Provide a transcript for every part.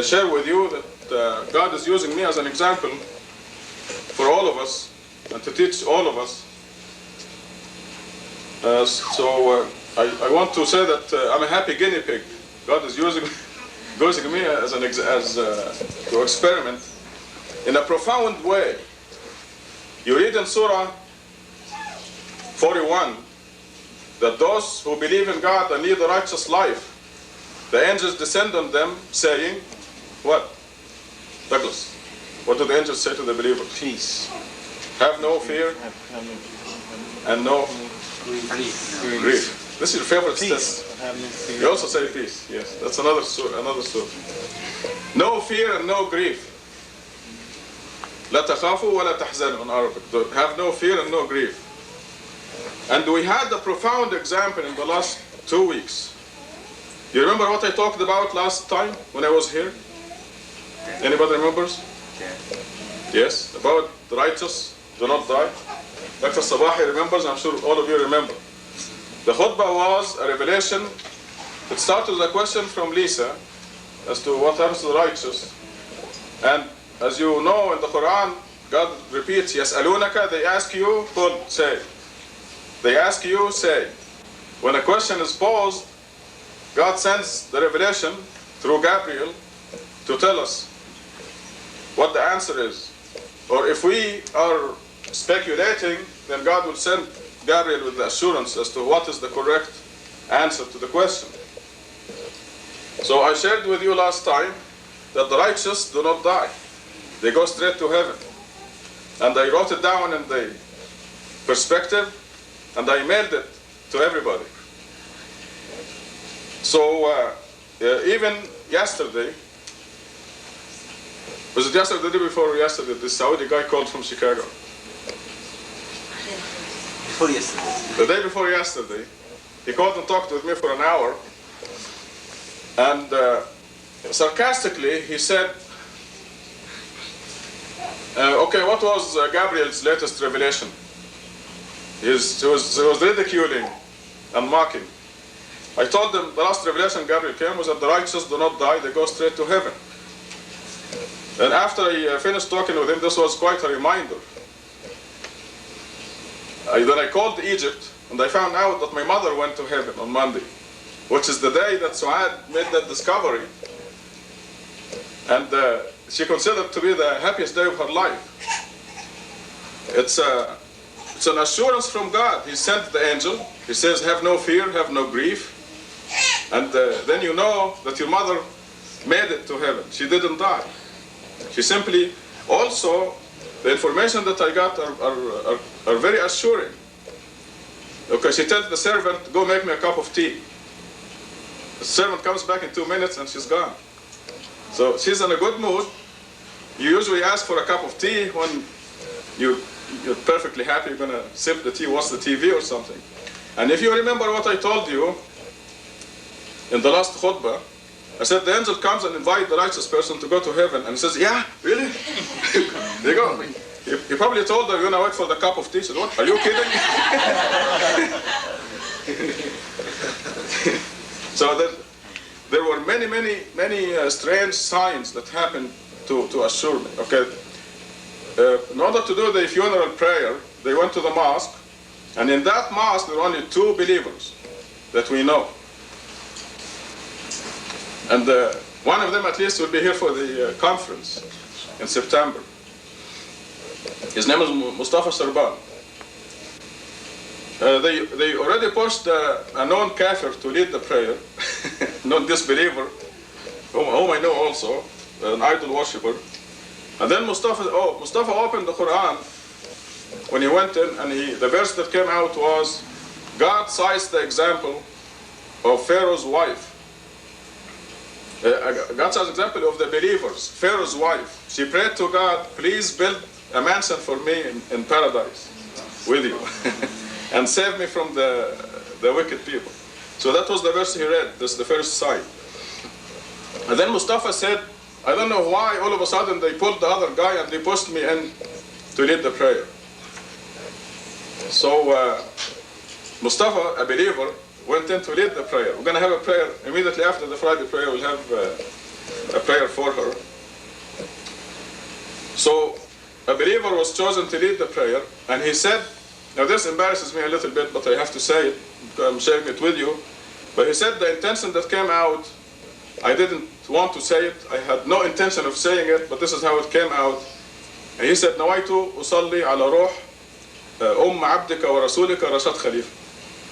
share with you that God is using me as an example for all of us and to teach all of us. I want to say that I'm a happy guinea pig. God is using me as to experiment in a profound way. You read in Surah 41 that those who believe in God and lead a righteous life, the angels descend on them saying, what? Douglas, what do the angels say to the believer? Peace. Have no fear and no grief. This is your favorite test. You also say peace. Yes, that's another surah. No fear and no grief. لا تخافوا ولا تحزنوا in Arabic. Have no fear and no grief. And we had a profound example in the last 2 weeks. You remember what I talked about last time when I was here? Anybody remembers? Yes, about the righteous do not die. Dr. Sabahi remembers, I'm sure all of you remember. The khutbah was a revelation. It started with a question from Lisa as to what happens to the righteous. And as you know in the Quran, God repeats, يَسْأَلُونَكَ, they ask you, قُلْ, say. They ask you, say. When a question is posed, God sends the revelation through Gabriel to tell us what the answer is. Or if we are speculating, then God will send Gabriel with the assurance as to what is the correct answer to the question. So I shared with you last time that the righteous do not die. They go straight to heaven. And I wrote it down in the perspective and I mailed it to everybody. So even yesterday, was it yesterday or the day before yesterday, this Saudi guy called from Chicago? Before yesterday. The day before yesterday, he called and talked with me for an hour. And sarcastically, he said, okay, what was Gabriel's latest revelation? He was ridiculing and mocking. I told him the last revelation Gabriel came was that the righteous do not die, they go straight to heaven. And after I finished talking with him, this was quite a reminder. Then I called Egypt and I found out that my mother went to heaven on Monday, which is the day that Suad made that discovery. And she considered to be the happiest day of her life. It's an assurance from God. He sent the angel. He says, have no fear, have no grief. And then you know that your mother made it to heaven. She didn't die. She simply, also, the information that I got are very assuring. Okay, she tells the servant, go make me a cup of tea. The servant comes back in 2 minutes and she's gone. So she's in a good mood. You usually ask for a cup of tea when you're perfectly happy, you're going to sip the tea, watch the TV or something. And if you remember what I told you in the last khutbah, I said the angel comes and invites the righteous person to go to heaven. And he says, yeah, really? There you go. He probably told her, you're going to wait for the cup of tea. She said, what? Are you kidding? So there were many strange signs that happened to assure me. Okay, in order to do the funeral prayer, they went to the mosque, and in that mosque there were only 2 believers that we know. And one of them at least will be here for the conference in September. His name is Mustafa Sarban. They already pushed a known kafir to lead the prayer, non-disbeliever, whom I know also, an idol worshipper. And then Mustafa opened the Quran when he went in, and the verse that came out was, God cites the example of Pharaoh's wife. God cites the example of the believers, Pharaoh's wife. She prayed to God, please build a mansion for me in paradise with you. And save me from the wicked people. So that was the verse he read. That's the first sign. And then Mustafa said, I don't know why all of a sudden they pulled the other guy and they pushed me in to lead the prayer. So Mustafa, a believer, went in to lead the prayer. We're going to have a prayer immediately after the Friday prayer. We'll have a prayer for her. So a believer was chosen to lead the prayer, and he said, now this embarrasses me a little bit, but I have to say it, I'm sharing it with you, but he said the intention that came out, I didn't want to say it, I had no intention of saying it, but this is how it came out. And he said, نويت أصلي على روح عبدك ورسولك رشاد خليفة.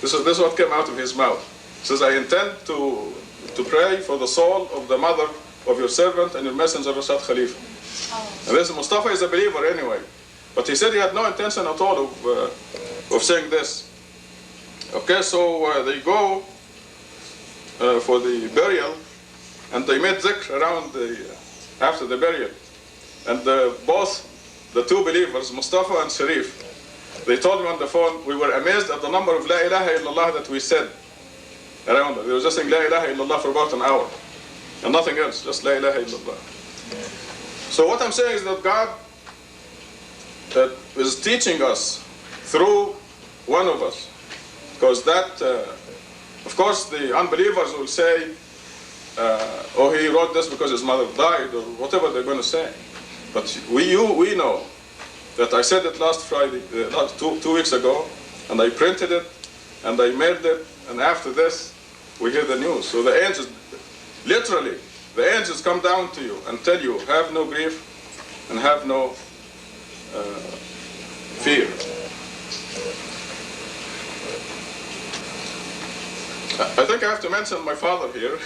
This is what came out of his mouth. He says, I intend to pray for the soul of the mother of your servant and your messenger Rashad Khalifa. And this Mustafa is a believer anyway. But he said he had no intention at all of saying this. Okay, so they go for the burial, and they made dhikr around after the burial. And both the two believers, Mustafa and Sharif, they told me on the phone, we were amazed at the number of La ilaha illallah that we said around it. They were just saying La ilaha illallah for about an hour. And nothing else, just La ilaha illallah. So what I'm saying is that God is teaching us through one of us. Because that, of course, the unbelievers will say, oh, he wrote this because his mother died, or whatever they're going to say. But we know that I said it last Friday, two weeks ago, and I printed it, and I mailed it, and after this, we hear the news. So the angels, literally, the angels come down to you and tell you, have no grief and have no fear. I think I have to mention my father here,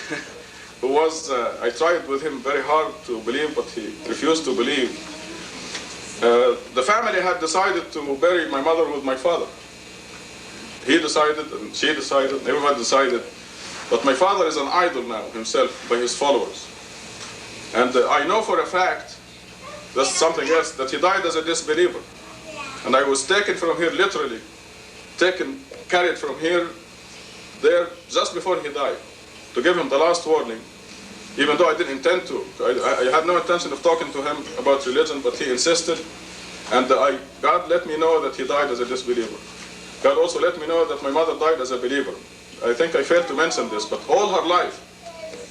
who was, I tried with him very hard to believe, but he refused to believe. The family had decided to bury my mother with my father. He decided, and she decided, and everyone decided. But my father is an idol now himself by his followers. And I know for a fact, that's something else, that he died as a disbeliever. And I was taken from here, literally, carried from here, there, just before he died, to give him the last warning, even though I didn't intend to. I had no intention of talking to him about religion, but he insisted. And God let me know that he died as a disbeliever. God also let me know that my mother died as a believer. I think I failed to mention this, but all her life,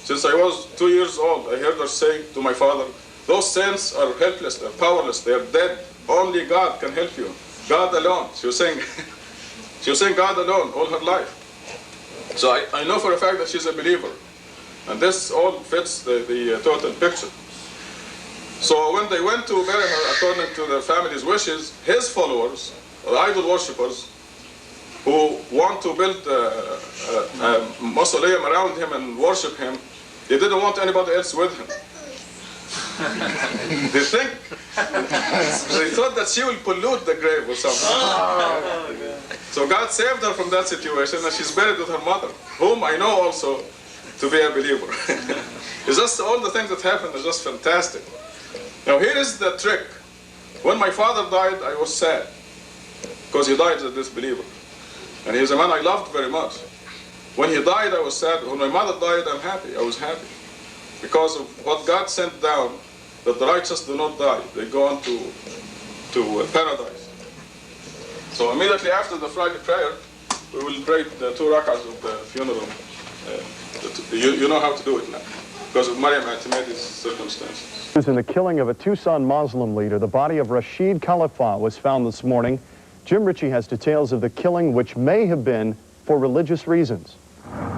since I was 2 years old, I heard her say to my father, those saints are helpless, they're powerless, they're dead. Only God can help you. God alone. She was saying God alone all her life. So I know for a fact that she's a believer. And this all fits the total picture. So when they went to bury her, according to the family's wishes, his followers, the idol worshippers, who want to build a mausoleum around him and worship him, they didn't want anybody else with him. They thought that she will pollute the grave or something. So God saved her from that situation, and she's buried with her mother, whom I know also to be a believer. It's just all the things that happened are just fantastic. Now here is the trick. When my father died, I was sad, because he died as a disbeliever. And he was a man I loved very much. When he died, I was sad. When my mother died, I'm happy. I was happy. Because of what God sent down, that the righteous do not die. They go on to paradise. So immediately after the Friday prayer, we will pray the 2 rak'ahs of the funeral. You know how to do it now, because of Maryam Atimedy's circumstances. In the killing of a Tucson Muslim leader, the body of Rashad Khalifa was found this morning. Jim Ritchie has details of the killing, which may have been for religious reasons.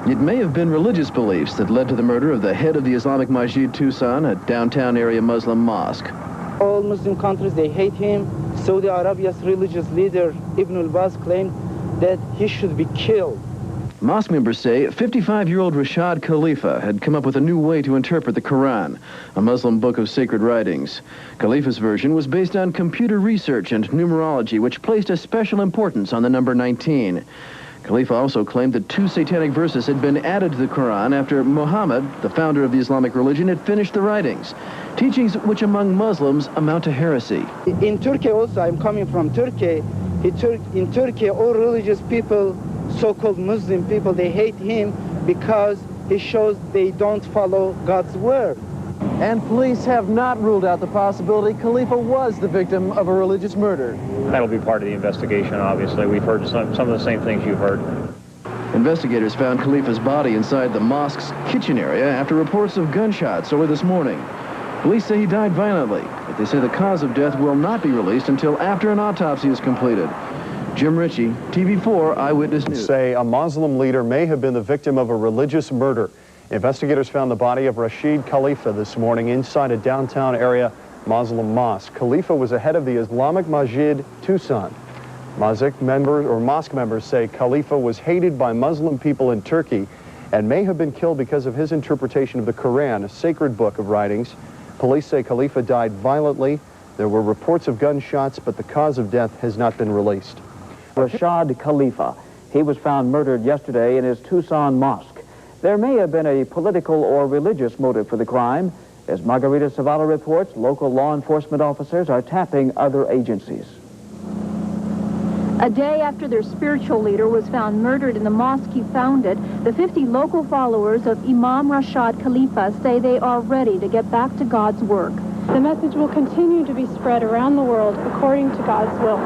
It may have been religious beliefs that led to the murder of the head of the Islamic Masjid Tucson, a downtown area Muslim mosque. All Muslim countries, they hate him. Saudi Arabia's religious leader, Ibn al-Baz, claimed that he should be killed. Mosque members say 55-year-old Rashad Khalifa had come up with a new way to interpret the Quran, a Muslim book of sacred writings. Khalifa's version was based on computer research and numerology, which placed a special importance on the number 19. Khalifa also claimed that 2 satanic verses had been added to the Quran after Muhammad, the founder of the Islamic religion, had finished the writings, teachings which among Muslims amount to heresy. In Turkey also, I'm coming from Turkey. In Turkey, all religious people, so-called Muslim people, they hate him because he shows they don't follow God's word. And police have not ruled out the possibility Khalifa was the victim of a religious murder. That'll be part of the investigation, obviously. We've heard some of the same things you've heard. Investigators found Khalifa's body inside the mosque's kitchen area after reports of gunshots early this morning. Police say he died violently, but they say the cause of death will not be released until after an autopsy is completed. Jim Ritchie, TV4 Eyewitness News. Say a Muslim leader may have been the victim of a religious murder. Investigators found the body of Rashad Khalifa this morning inside a downtown area Muslim mosque. Khalifa was a head of the Islamic Masjid Tucson. Mosque members say Khalifa was hated by Muslim people in Turkey and may have been killed because of his interpretation of the Quran, a sacred book of writings. Police say Khalifa died violently. There were reports of gunshots, but the cause of death has not been released. Rashad Khalifa. He was found murdered yesterday in his Tucson mosque. There may have been a political or religious motive for the crime. As Margarita Zavala reports, local law enforcement officers are tapping other agencies. A day after their spiritual leader was found murdered in the mosque he founded, the 50 local followers of Imam Rashad Khalifa say they are ready to get back to God's work. The message will continue to be spread around the world according to God's will.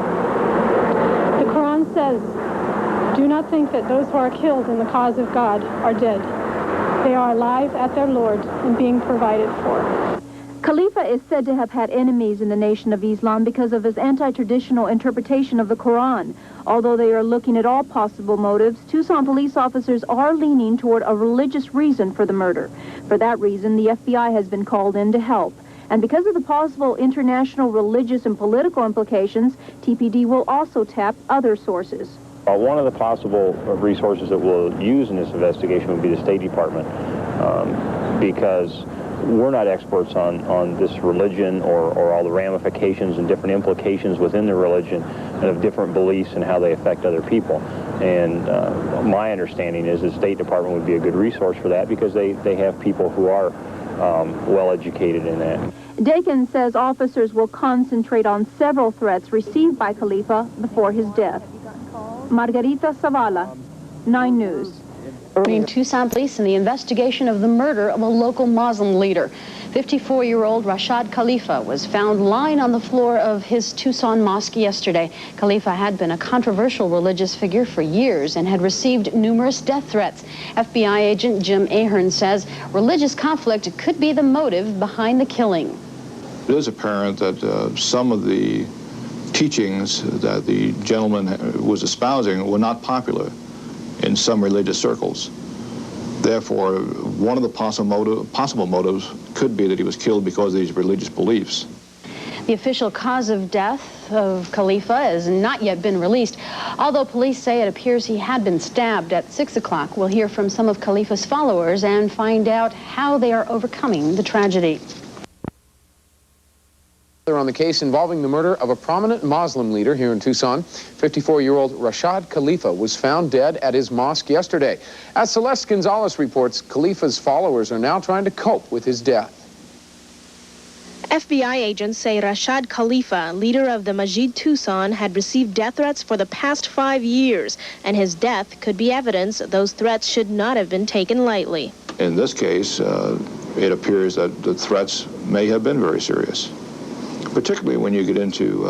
The Quran says, "Do not think that those who are killed in the cause of God are dead. They are alive at their Lord and being provided for." Khalifa is said to have had enemies in the Nation of Islam because of his anti-traditional interpretation of the Quran. Although they are looking at all possible motives, Tucson police officers are leaning toward a religious reason for the murder. For that reason, the FBI has been called in to help. And because of the possible international religious and political implications, TPD will also tap other sources. One of the possible resources that we'll use in this investigation would be the State Department, because we're not experts on this religion or all the ramifications and different implications within the religion and of different beliefs and how they affect other people. And my understanding is the State Department would be a good resource for that because they have people who are well educated in that. Dakin says officers will concentrate on several threats received by Khalifa before his death. Margarita Zavala, 9 News. Tucson police in the investigation of the murder of a local Muslim leader. 54-year-old Rashad Khalifa was found lying on the floor of his Tucson mosque yesterday. Khalifa had been a controversial religious figure for years and had received numerous death threats. FBI agent Jim Ahern says religious conflict could be the motive behind the killing. It is apparent that some of the teachings that the gentleman was espousing were not popular in some religious circles. Therefore, one of the possible motives could be that he was killed because of these religious beliefs. The official cause of death of Khalifa has not yet been released, although police say it appears he had been stabbed. At 6 o'clock, we'll hear from some of Khalifa's followers and find out how they are overcoming the tragedy. On the case involving the murder of a prominent Muslim leader here in Tucson, 54-year-old Rashad Khalifa was found dead at his mosque yesterday. As Celeste Gonzalez reports, Khalifa's followers are now trying to cope with his death. FBI agents say Rashad Khalifa, leader of the Masjid Tucson, had received death threats for the past 5 years, and his death could be evidence those threats should not have been taken lightly. In this case, it appears that the threats may have been very serious, particularly when you get into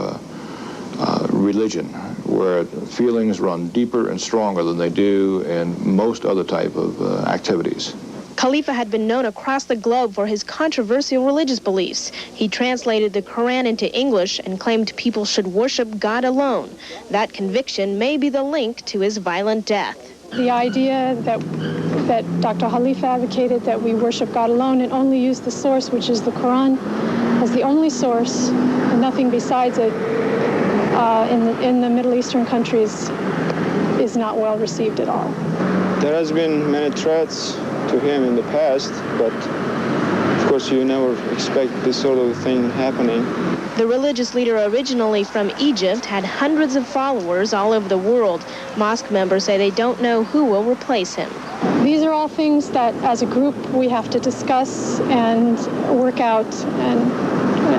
religion, where feelings run deeper and stronger than they do in most other type of activities. Khalifa had been known across the globe for his controversial religious beliefs. He translated the Quran into English and claimed people should worship God alone. That conviction may be the link to his violent death. The idea that Dr. Khalifa advocated that we worship God alone and only use the source, which is the Quran, as the only source and nothing besides it in the Middle Eastern countries is not well received at all. There has been many threats to him in the past, but of course you never expect this sort of thing happening. The religious leader, originally from Egypt, had hundreds of followers all over the world. Mosque members say they don't know who will replace him. These are all things that, as a group, we have to discuss and work out, and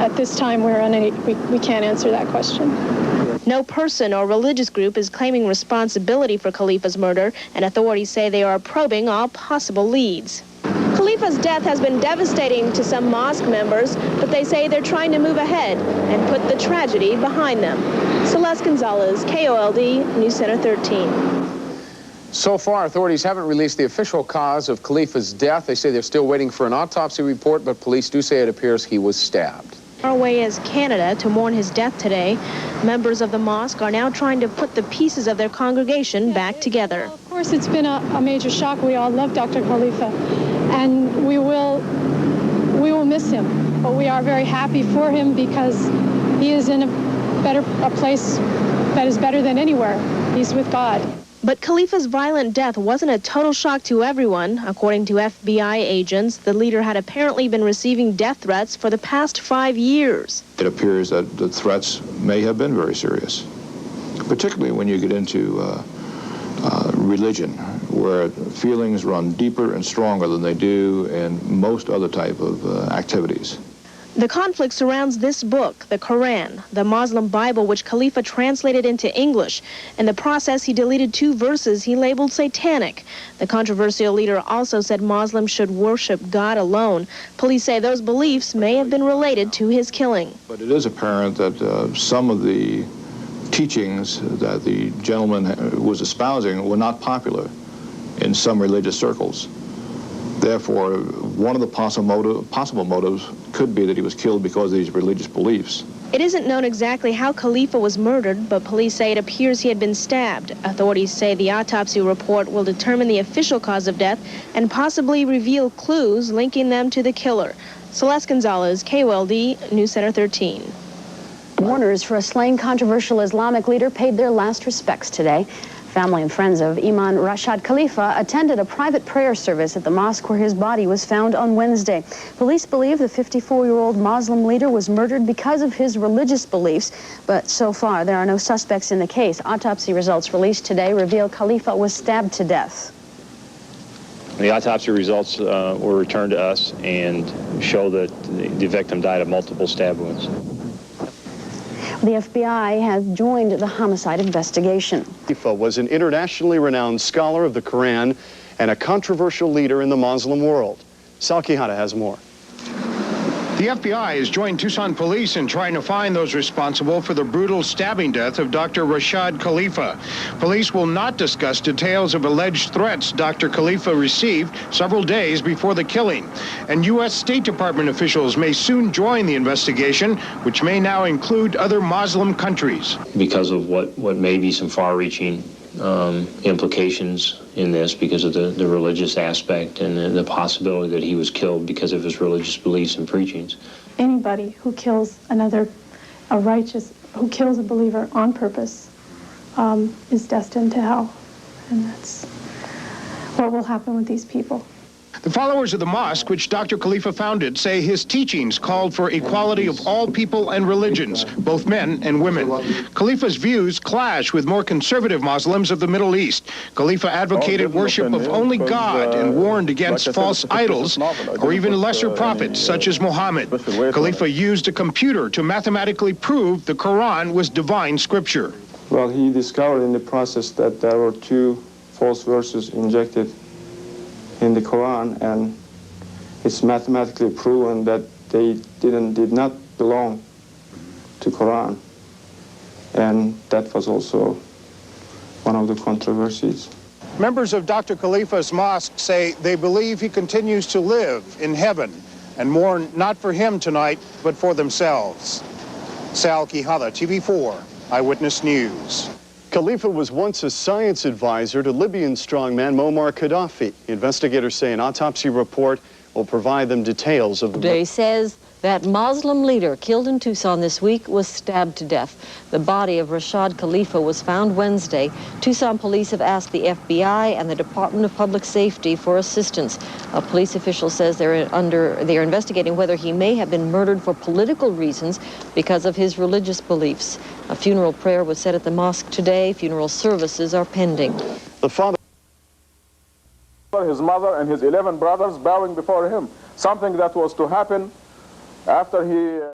at this time we can't answer that question. No person or religious group is claiming responsibility for Khalifa's murder, and authorities say they are probing all possible leads. Khalifa's death has been devastating to some mosque members, but they say they're trying to move ahead and put the tragedy behind them. Celeste Gonzalez, KOLD, News Center 13. So far, authorities haven't released the official cause of Khalifa's death. They say they're still waiting for an autopsy report, but police do say it appears he was stabbed. Far away as Canada to mourn his death today, members of the mosque are now trying to put the pieces of their congregation back together. Of course, it's been a major shock. We all love Dr. Khalifa, and we will miss him. But we are very happy for him because he is in a place that is better than anywhere. He's with God. But Khalifa's violent death wasn't a total shock to everyone. According to FBI agents, the leader had apparently been receiving death threats for the past 5 years. It appears that the threats may have been very serious, particularly when you get into religion, where feelings run deeper and stronger than they do in most other type of activities. The conflict surrounds this book, the Quran, the Muslim Bible, which Khalifa translated into English. In the process, he deleted 2 verses he labeled satanic. The controversial leader also said Muslims should worship God alone. Police say those beliefs may have been related to his killing. But it is apparent that some of the teachings that the gentleman was espousing were not popular in some religious circles. Therefore, one of the possible motives could be that he was killed because of these religious beliefs. It isn't known exactly how Khalifa was murdered, but police say it appears he had been stabbed. Authorities say the autopsy report will determine the official cause of death and possibly reveal clues linking them to the killer. Celeste Gonzalez, KOLD, News Center 13. Mourners for a slain controversial Islamic leader paid their last respects today. Family and friends of Imam Rashad Khalifa attended a private prayer service at the mosque where his body was found on Wednesday. Police believe the 54-year-old Muslim leader was murdered because of his religious beliefs, but so far there are no suspects in the case. Autopsy results released today reveal Khalifa was stabbed to death. The autopsy results were returned to us and show that the victim died of multiple stab wounds. The FBI has joined the homicide investigation. Khalifa was an internationally renowned scholar of the Quran and a controversial leader in the Muslim world. Sal Quijada has more. The FBI has joined Tucson police in trying to find those responsible for the brutal stabbing death of Dr. Rashad Khalifa. Police will not discuss details of alleged threats Dr. Khalifa received several days before the killing. And U.S. State Department officials may soon join the investigation, which may now include other Muslim countries. Because of what may be some far-reaching implications in this, because of the religious aspect and the possibility that he was killed because of his religious beliefs and preachings. Anybody who kills who kills a believer on purpose is destined to hell. And that's what will happen with these people. The followers of the mosque, which Dr. Khalifa founded, say his teachings called for equality of all people and religions, both men and women. Khalifa's views clash with more conservative Muslims of the Middle East. Khalifa advocated worship of only God and warned against false idols or even lesser prophets such as Muhammad. Khalifa used a computer to mathematically prove the Quran was divine scripture. Well, he discovered in the process that there were 2 false verses injected in the Quran, and it's mathematically proven that they did not belong to Quran. And that was also one of the controversies. Members of Dr. Khalifa's mosque say they believe he continues to live in heaven and mourn not for him tonight, but for themselves. Sal Quijada, TV4, Eyewitness News. Khalifa was once a science advisor to Libyan strongman Muammar Gaddafi. Investigators say an autopsy report will provide them details of the... Today says that Muslim leader killed in Tucson this week was stabbed to death. The body of Rashad Khalifa was found Wednesday. Tucson police have asked the FBI and the Department of Public Safety for assistance. A police official says they are investigating whether he may have been murdered for political reasons because of his religious beliefs. A funeral prayer was said at the mosque today. Funeral services are pending. The father, his mother, and his 11 brothers bowing before him, something that was to happen after he...